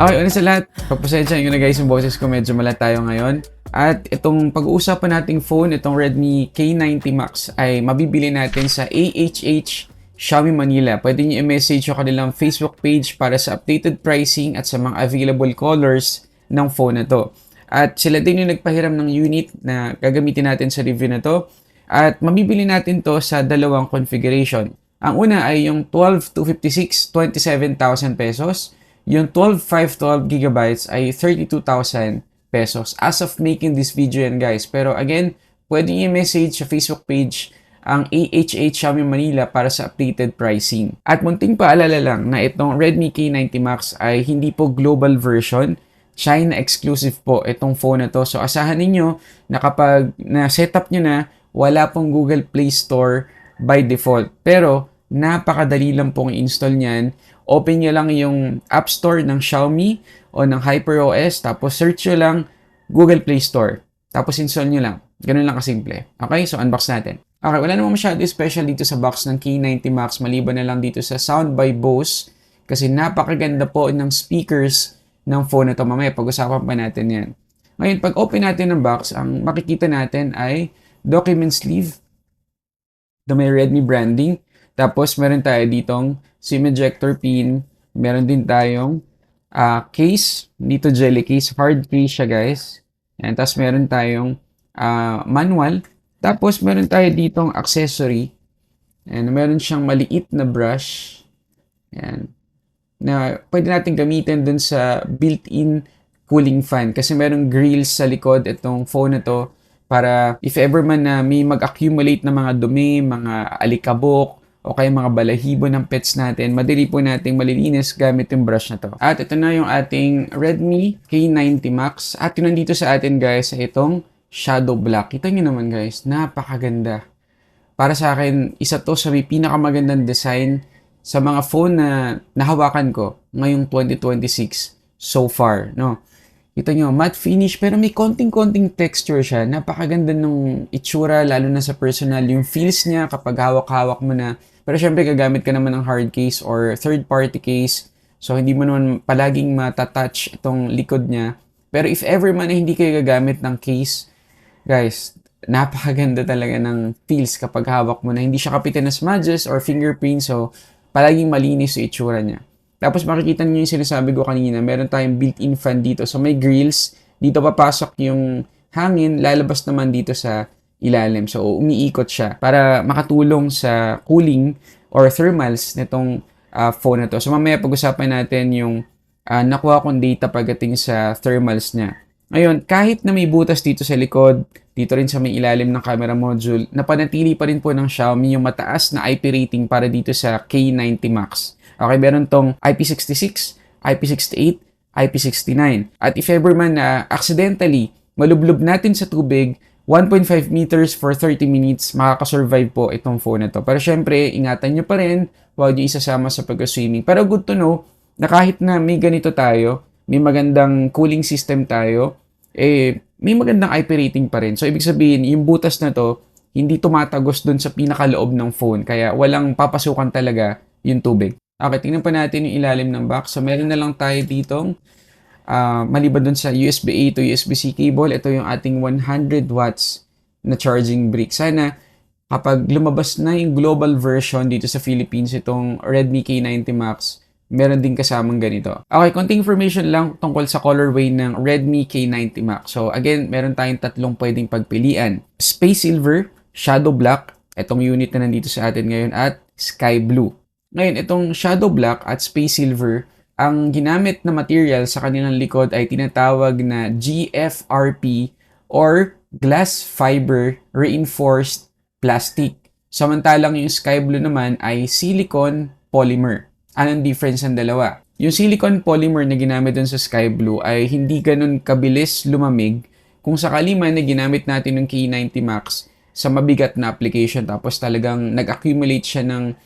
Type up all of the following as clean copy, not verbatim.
Okay, una sa lahat, pagpasensya nyo na guys yung boses ko, medyo malat tayo ngayon. At itong pag-uusapan nating phone, itong Redmi K90 Max ay mabibili natin sa AHH Xiaomi Manila. Pwede nyo i-message yung kanilang Facebook page para sa updated pricing at sa mga available colors ng phone na to. At sila din yung nagpahiram ng unit na gagamitin natin sa review na to. At mabibili natin to sa dalawang configuration. Ang una ay yung 12 to 56, 27,000 pesos. Yung 12 GB ay 32,000 pesos. As of making this video yan guys. Pero again, pwede i-message sa Facebook page ang AHH Xiaomi Manila para sa updated pricing. At munting paalala lang na itong Redmi K90 Max ay hindi po global version. China exclusive po itong phone na to. So asahan ninyo na kapag na-setup nyo na, wala pong Google Play Store by default. Pero napakadali lang pong i-install niyan. Open nyo lang yung App Store ng Xiaomi o ng HyperOS, tapos search nyo lang Google Play Store. Tapos install nyo lang. Ganun lang kasimple. Okay, so unbox natin. Okay, wala namang masyado special dito sa box ng K90 Max, maliban na lang dito sa Sound by Bose, kasi napakaganda po ng speakers ng phone na to. Mamaya pag-usapan pa natin yan. Ngayon, pag open natin ng box, ang makikita natin ay document sleeve na may Redmi branding. Tapos, meron tayo ditong SIM ejector pin. Meron din tayong case. Dito jelly case. Hard case siya guys. Yan. Tapos, meron tayong manual. Tapos, meron tayo ditong accessory. And meron siyang maliit na brush. Yan. Na pwede natin gamitin dun sa built-in cooling fan. Kasi merong grills sa likod itong phone na to. Para if ever man na may mag-accumulate na mga dumi, mga alikabok, o kaya mga balahibo ng pets natin, madali po nating malilinis gamit yung brush na to. At ito na yung ating Redmi K90 Max. At yun nandito sa atin guys, ay itong Shadow Black. Kita nyo naman guys, napakaganda. Para sa akin, isa to sa may pinakamagandang design sa mga phone na nahawakan ko ngayong 2026 so far. No? Kita nyo, matte finish pero may konting-konting texture siya. Napakaganda ng itsura, lalo na sa personal. Yung feels niya kapag hawak-hawak mo na. Pero syempre, gagamit ka naman ng hard case or third-party case. So, hindi mo naman palaging matatouch itong likod niya. Pero if ever man na hindi kayo gagamit ng case, guys, napakaganda talaga ng feels kapag hawak mo na. Hindi siya kapitan na smudges or fingerprint. So, palaging malinis yung itsura niya. Tapos makikita niyo yung sinasabi ko kanina, meron tayong built-in fan dito. So may grills, dito papasok yung hangin, lalabas naman dito sa ilalim. So umiikot siya para makatulong sa cooling or thermals nitong phone na to. So mamaya pag-usapan natin yung nakuha kong data pagdating sa thermals niya. Ngayon, kahit na may butas dito sa likod, dito rin sa may ilalim ng camera module, napanatili pa rin po ng Xiaomi yung mataas na IP rating para dito sa K90 Max. Okay, meron tong IP66, IP68, IP69. At if ever man na accidentally malublob natin sa tubig, 1.5 meters for 30 minutes, makakasurvive po itong phone na to. Pero syempre, ingatan nyo pa rin, huwag nyo isasama sa pag-swimming. Pero good to know na kahit na may ganito tayo, may magandang cooling system tayo, may magandang IP rating pa rin. So, ibig sabihin, yung butas na to, hindi tumatagos dun sa pinakaloob ng phone. Kaya walang papasukan talaga yung tubig. Okay, tingnan pa natin yung ilalim ng box. So, meron na lang tayo ditong maliban dun sa USB-A to USB-C cable. Ito yung ating 100 watts na charging brick. Sana kapag lumabas na yung global version dito sa Philippines, itong Redmi K90 Max, meron din kasamang ganito. Okay, konting information lang tungkol sa colorway ng Redmi K90 Max. So, again, meron tayong tatlong pwedeng pagpilian. Space Silver, Shadow Black, itong unit na nandito sa atin ngayon, at Sky Blue. Ngayon, itong Shadow Black at Space Silver, ang ginamit na material sa kanilang likod ay tinatawag na GFRP or Glass Fiber Reinforced Plastic. Samantalang yung Sky Blue naman ay Silicone Polymer. Anong difference ng dalawa? Yung silicone polymer na ginamit dun sa Sky Blue ay hindi ganun kabilis lumamig kung sakali man na ginamit natin ng K90 Max sa mabigat na application tapos talagang nag-accumulate siya ng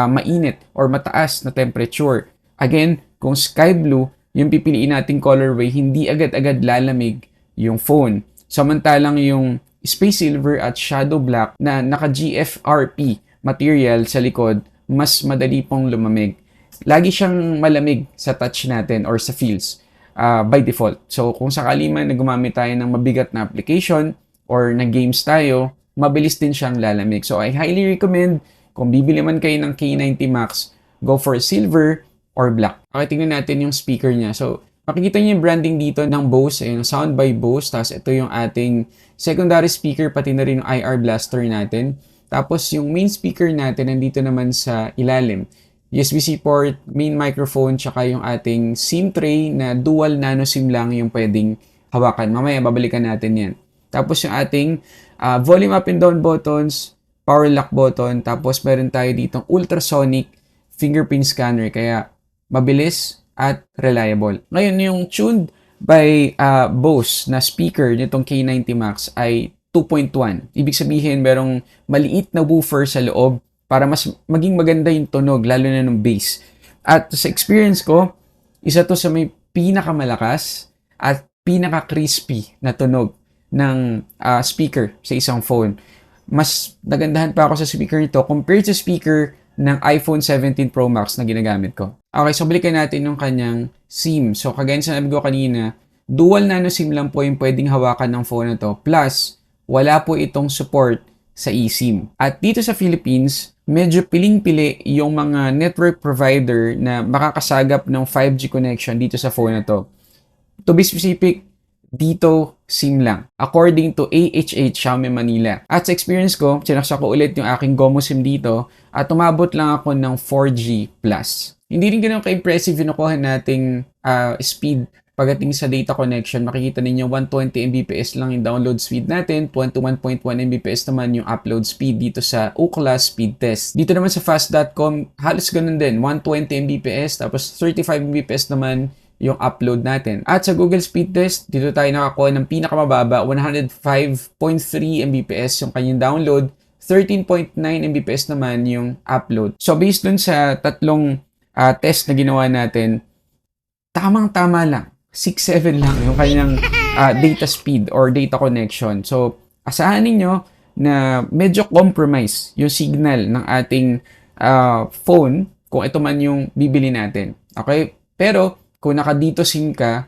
mainit or mataas na temperature. Again, kung Sky Blue, yung pipiliin nating colorway, hindi agad-agad lalamig yung phone. Samantalang yung Space Silver at Shadow Black na naka-GFRP material sa likod, mas madali pong lumamig. Lagi siyang malamig sa touch natin or sa feels. by default. So, kung sakali man na gumamit tayo ng mabigat na application or na games tayo, mabilis din siyang lalamig. So, I highly recommend kung bibili man kayo ng K90 Max, go for silver or black. Okay, tingnan natin yung speaker niya. So, makikita niyo yung branding dito ng Bose, ayun, Sound by Bose. Tapos, ito yung ating secondary speaker, pati na rin yung IR blaster natin. Tapos, yung main speaker natin, nandito naman sa ilalim. USB-C port, main microphone, tsaka yung ating SIM tray na dual nano SIM lang yung pwedeng hawakan. Mamaya, babalikan natin yan. Tapos, yung ating volume up and down buttons, power lock button, tapos meron tayo ditong ultrasonic fingerprint scanner, kaya mabilis at reliable. Ngayon, yung tuned by Bose na speaker nitong K90 Max ay 2.1. Ibig sabihin, merong maliit na woofer sa loob para mas maging maganda yung tunog, lalo na ng bass. At sa experience ko, isa to sa may pinakamalakas at pinaka-crispy na tunog ng speaker sa isang phone. Mas nagandahan pa ako sa speaker nito compared sa speaker ng iPhone 17 Pro Max na ginagamit ko. Okay, so balikan natin yung kanyang SIM. So, kagaya sa sabi ko kanina, dual nano SIM lang po yung pwedeng hawakan ng phone na to. Plus, wala po itong support sa eSIM. At dito sa Philippines, medyo piling-pili yung mga network provider na makakasagap ng 5G connection dito sa phone na to. To be specific, dito SIM lang, according to AHH Xiaomi Manila. At sa experience ko, sinaksak ko ulit yung aking GOMO SIM dito at umabot lang ako ng 4G+. Hindi rin ganun ka-impressive yung nakuha nating speed pagdating sa data connection. Makikita ninyo 120 Mbps lang yung download speed natin, 21.1 Mbps naman yung upload speed dito sa Ookla speed test. Dito naman sa fast.com, halos ganun din, 120 Mbps, tapos 35 Mbps naman yung upload natin. At sa Google Speed Test, dito tayo nakakuha ng pinakamababa, 105.3 Mbps yung kanyang download, 13.9 Mbps naman yung upload. So based dun sa tatlong test na ginawa natin, tamang-tama lang, 6.7 lang yung kanyang data speed or data connection. So asahan ninyo na medyo compromise yung signal ng ating phone kung ito man yung bibili natin. Okay? Pero kung naka-dito SIM ka,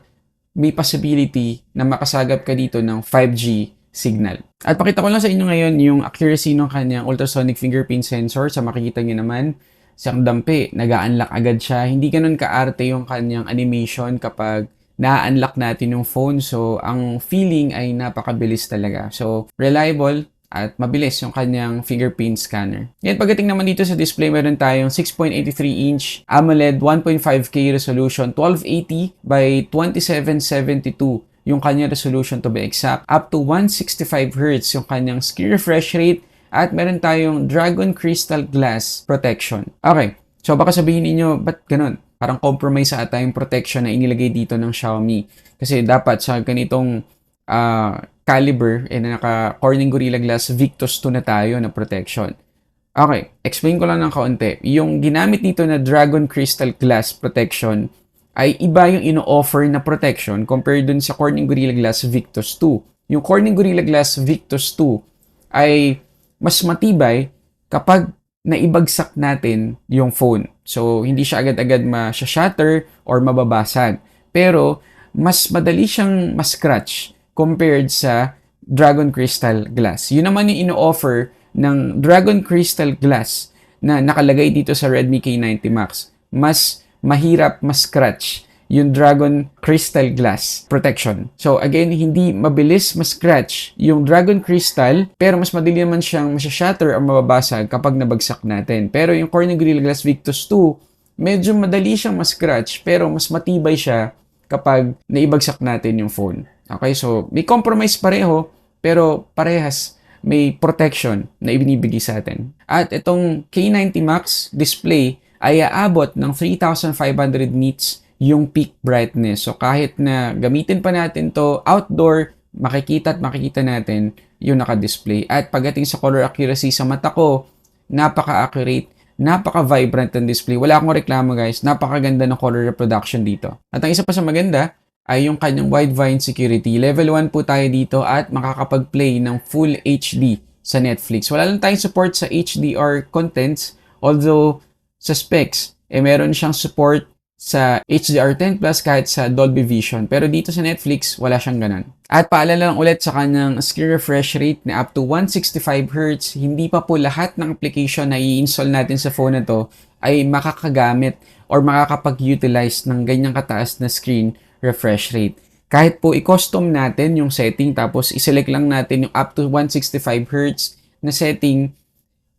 may possibility na makasagap ka dito ng 5G signal. At pakita ko lang sa inyo ngayon yung accuracy ng kanyang ultrasonic fingerprint sensor. Sa makikita nyo naman, siyang dampi, nag-a-unlock agad siya. Hindi ganun kaarte yung kanyang animation kapag na-unlock natin yung phone. So, ang feeling ay napakabilis talaga. So, reliable at mabilis yung kanyang fingerprint scanner. Ngayon, pagdating naman dito sa display, meron tayong 6.83-inch AMOLED 1.5K resolution, 1280 by 2772 yung kanyang resolution to be exact, up to 165Hz yung kanyang screen refresh rate, at meron tayong Dragon Crystal Glass protection. Okay, so baka sabihin niyo, ba't ganun? Parang compromise sa ata yung protection na inilagay dito ng Xiaomi. Kasi dapat sa ganitong caliber, naka Corning Gorilla Glass Victus 2 na tayo na protection. Okay, explain ko lang ng kaunti. Yung ginamit dito na Dragon Crystal Glass protection ay iba yung ino-offer na protection compared dun sa Corning Gorilla Glass Victus 2. Yung Corning Gorilla Glass Victus 2 ay mas matibay kapag naibagsak natin yung phone. So, hindi siya agad-agad ma-shatter or mababasag. Pero, mas madali siyang ma-scratch compared sa Dragon Crystal Glass. Yun naman yung ino-offer ng Dragon Crystal Glass na nakalagay dito sa Redmi K90 Max. Mas mahirap ma-scratch yung Dragon Crystal Glass protection. So again, hindi mabilis ma-scratch yung Dragon Crystal, pero mas madali naman siyang masya-shatter o mababasag kapag nabagsak natin. Pero yung Corning Gorilla Glass Victus 2, medyo madali siyang ma-scratch, pero mas matibay siya kapag naibagsak natin yung phone. Okay, so may compromise pareho, pero parehas may protection na ibinibigay sa atin. At itong K90 Max display ay aabot ng 3,500 nits yung peak brightness. So kahit na gamitin pa natin to outdoor, makikita natin yung naka-display. At pagdating sa color accuracy sa mata ko, napaka-accurate, napaka-vibrant ng display. Wala akong reklamo guys, napakaganda ng color reproduction dito. At ang isa pa sa maganda ay yung kanyang Widevine security. Level 1 po tayo dito at makakapag-play ng full HD sa Netflix. Wala lang tayong support sa HDR contents, although sa specs, meron siyang support sa HDR10+, kahit sa Dolby Vision. Pero dito sa Netflix, wala siyang ganun. At paalala lang ulit sa kanyang screen refresh rate na up to 165Hz, hindi pa po lahat ng application na i-install natin sa phone na to ay makakagamit or makakapag-utilize ng ganyang kataas na screen refresh rate. Kahit po i-custom natin yung setting tapos i-select lang natin yung up to 165Hz na setting,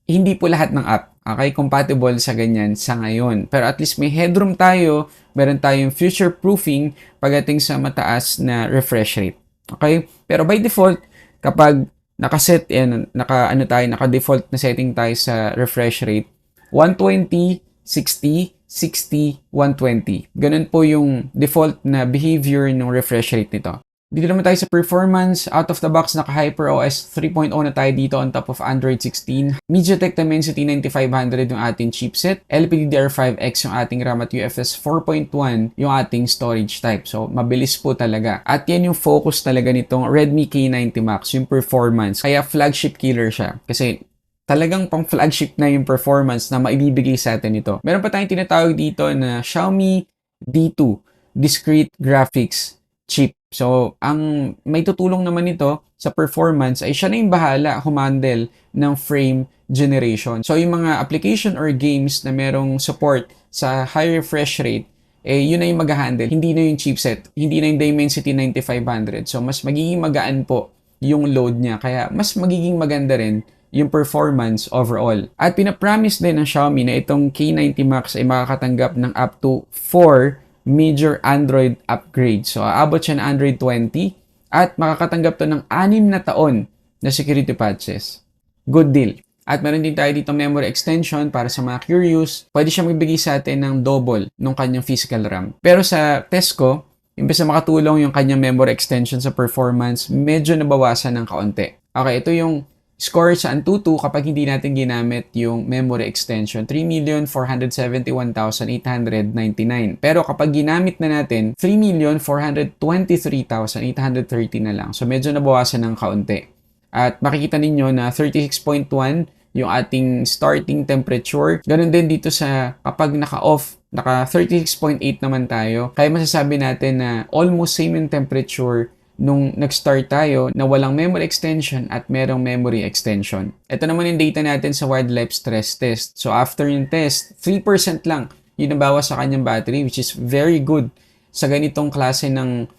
hindi po lahat ng app, okay, compatible sa ganyan sa ngayon. Pero at least may headroom tayo, meron tayong future proofing pagdating sa mataas na refresh rate. Okay? Pero by default, kapag nakaset naka-default na setting tayo sa refresh rate, 120, 60, 60, 120. Ganun po yung default na behavior ng refresh rate nito. Dito naman tayo sa performance. Out of the box, naka HyperOS 3.0 na tayo dito on top of Android 16. MediaTek Dimensity 9500 yung ating chipset. LPDDR5X yung ating RAM at UFS 4.1 yung ating storage type. So, mabilis po talaga. At yan yung focus talaga nitong Redmi K90 Max, yung performance. Kaya flagship killer siya. Kasi talagang pang flagship na yung performance na maibibigay sa atin ito. Meron pa tayong tinatawag dito na Xiaomi D2 Discrete Graphics Chip. So, ang may tutulong naman nito sa performance ay siya na yung bahala humandle ng frame generation. So, yung mga application or games na merong support sa high refresh rate, yun na yung mag-handle. Hindi na yung chipset. Hindi na yung Dimensity 9500. So, mas magiging magaan po yung load niya. Kaya, mas magiging maganda rin yung performance overall. At pinapromise din ng Xiaomi na itong K90 Max ay makakatanggap ng up to 4 major Android upgrade. So, aabot siya ng Android 20 at makakatanggap to ng 6 na taon na security patches. Good deal. At meron din tayo dito memory extension para sa mga curious. Pwede siya magbigay sa atin ng double ng kanyang physical RAM. Pero sa test ko, imbes na makatulong yung kanyang memory extension sa performance, medyo nabawasan ng kaunti. Okay, ito yung score sa Antutu kapag hindi natin ginamit yung memory extension, 3,471,899. Pero kapag ginamit na natin, 3,423,830 na lang. So medyo nabawasan ng kaunti. At makikita ninyo na 36.1 yung ating starting temperature. Ganun din dito sa kapag naka-off, naka 36.8 naman tayo. Kaya masasabi natin na almost same yung temperature nung nag-start tayo na walang memory extension at merong memory extension. Ito naman yung data natin sa wildlife stress test. So after yung test, 3% lang yung nabawas sa kanyang battery, which is very good sa ganitong klase ng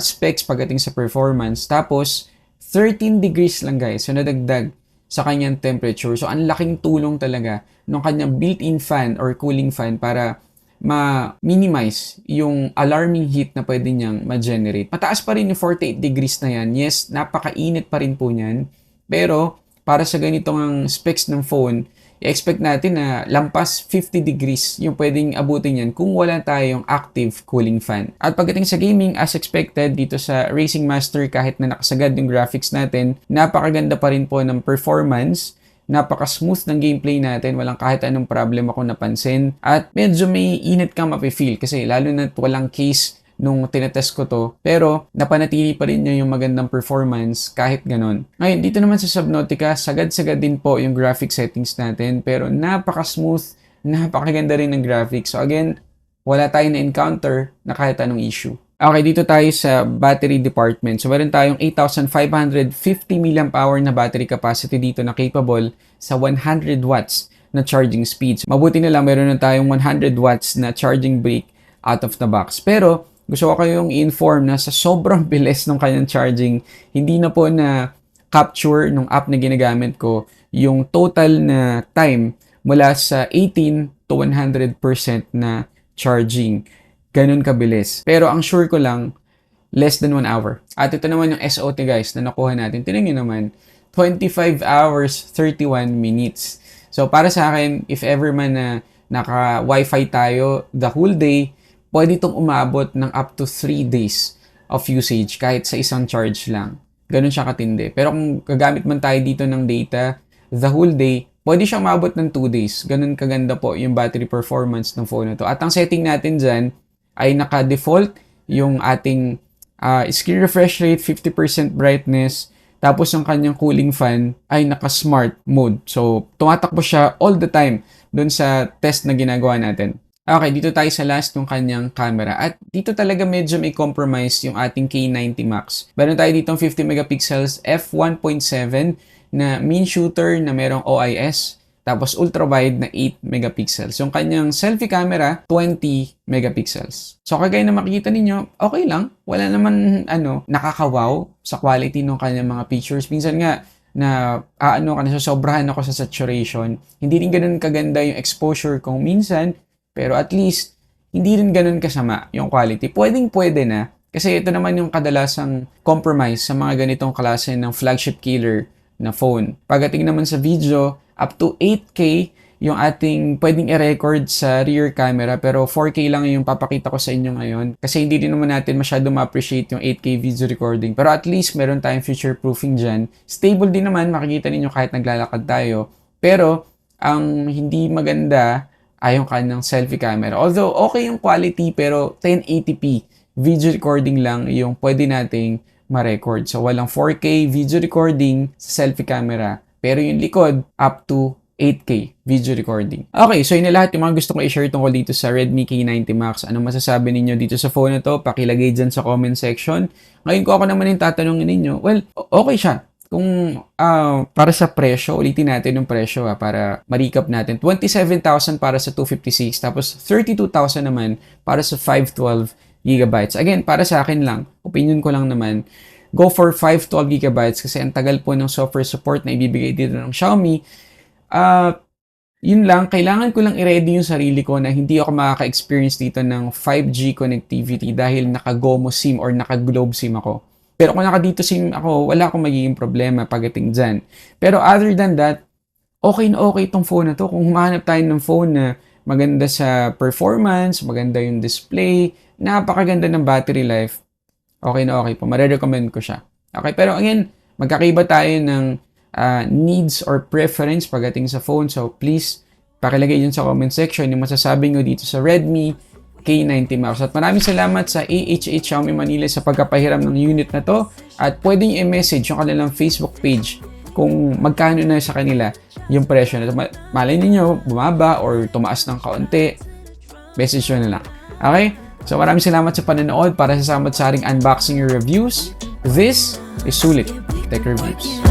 specs pagdating sa performance. Tapos 13 degrees lang guys, so nadagdag sa kanyang temperature. So ang laking tulong talaga ng kanyang built-in fan or cooling fan para ma-minimize yung alarming heat na pwede niyang ma-generate. Mataas pa rin yung 48 degrees na yan. Yes, napakainit pa rin po niyan. Pero, para sa ganitong specs ng phone, i-expect natin na lampas 50 degrees yung pwedeng abutin yan kung wala tayong active cooling fan. At pagdating sa gaming, as expected, dito sa Racing Master, kahit na nakasagad yung graphics natin, napakaganda pa rin po ng performance. Napaka-smooth ng gameplay natin, walang kahit anong problem ako napansin. At medyo may init kang mapifeel kasi lalo na walang case nung tinetest ko to. Pero napanatili pa rin niya yung magandang performance kahit ganon. Ngayon, dito naman sa Subnautica, sagad-sagad din po yung graphic settings natin. Pero napaka-smooth, napakaganda rin ng graphics. So again, wala tayong na-encounter na kahit anong issue. Okay, dito tayo sa battery department. So, meron tayong 8,550 mAh na battery capacity dito na capable sa 100 watts na charging speeds. Mabuti na lang meron na tayong 100 watts na charging break out of the box. Pero, gusto ko kayong i-inform na sa sobrang bilis ng kanyang charging, hindi na po na capture ng app na ginagamit ko yung total na time mula sa 18 to 100% na charging. Ganun kabilis. Pero ang sure ko lang, less than 1 hour. At ito naman yung SOT guys na nakuha natin. Tingnan nyo naman, 25 hours, 31 minutes. So para sa akin, if ever man na naka-Wi-Fi tayo the whole day, pwede itong umabot ng up to 3 days of usage kahit sa isang charge lang. Ganun siya katindi. Pero kung gagamit man tayo dito ng data the whole day, pwede siyang umabot ng 2 days. Ganun kaganda po yung battery performance ng phone na to. At ang setting natin dyan, ay naka-default yung ating screen refresh rate, 50% brightness, tapos yung kanyang cooling fan ay naka-smart mode. So, tumatakbo siya all the time dun sa test na ginagawa natin. Okay, dito tayo sa last ng kanyang camera. At dito talaga medyo may compromise yung ating K90 Max. Meron tayo ditong 50 megapixels f1.7 na main shooter na merong OIS. Tapos ultra-wide na 8 megapixels. Yung kanyang selfie camera, 20 megapixels. So kagaya na makikita ninyo, okay lang. Wala naman nakakawaw sa quality ng kanyang mga pictures. Minsan nga, nasosobrahan ako sa saturation. Hindi rin ganun kaganda yung exposure kung minsan, pero at least, hindi rin ganun kasama yung quality. Pwede na. Kasi ito naman yung kadalasang compromise sa mga ganitong klase ng flagship killer na phone. Pagdating naman sa video, up to 8K yung ating pwedeng i-record sa rear camera, pero 4K lang yung papakita ko sa inyo ngayon kasi hindi din naman natin masyado ma-appreciate yung 8K video recording, pero at least meron tayong future proofing dyan. Stable din naman, makikita ninyo kahit naglalakad tayo, pero ang hindi maganda ay yung kanyang selfie camera. Although okay yung quality, pero 1080p video recording lang yung pwede nating ma-record. So walang 4K video recording sa selfie camera, pero yung likod, up to 8K video recording. Okay, so yun na lahat yung mga gusto ko i-share tungkol dito sa Redmi K90 Max. Anong masasabi ninyo dito sa phone na to? Pakilagay dyan sa comment section. Ngayon ko ako naman yung tatanungin ninyo. Well, okay siya. Kung para sa presyo, ulitin natin yung presyo para ma-recap natin. 27,000 para sa 256, tapos 32,000 naman para sa 512 GB. Again, para sa akin lang, opinion ko lang naman, go for 512 GB kasi ang tagal po ng software support na ibibigay dito ng Xiaomi. Yun lang, kailangan ko lang i-ready yung sarili ko na hindi ako makaka-experience dito ng 5G connectivity dahil naka-GOMO SIM or naka-Globe SIM ako. Pero kung naka-dito SIM ako, wala akong magiging problema pagdating dyan. Pero other than that, okay na okay itong phone na to. Kung humahanap tayo ng phone na maganda sa performance, maganda yung display, napakaganda ng battery life, okay na okay po. Mare-recommend ko siya. Okay, pero again, magkakaiba tayo ng needs or preference pagdating sa phone. So, please, pakilagay yun sa comment section yung masasabi nyo dito sa Redmi K90 Max. At maraming salamat sa AHH Xiaomi Manila sa pagkapahiram ng unit na to. At pwede nyo i-message yung kanilang Facebook page kung magkano na sa kanila yung presyo na to. Malay ninyo, bumaba or tumaas ng kaunti. Message nyo na lang. Okay? So maraming salamat sa panonood para sa samot-saring unboxing reviews. This is Sulit Tech Reviews.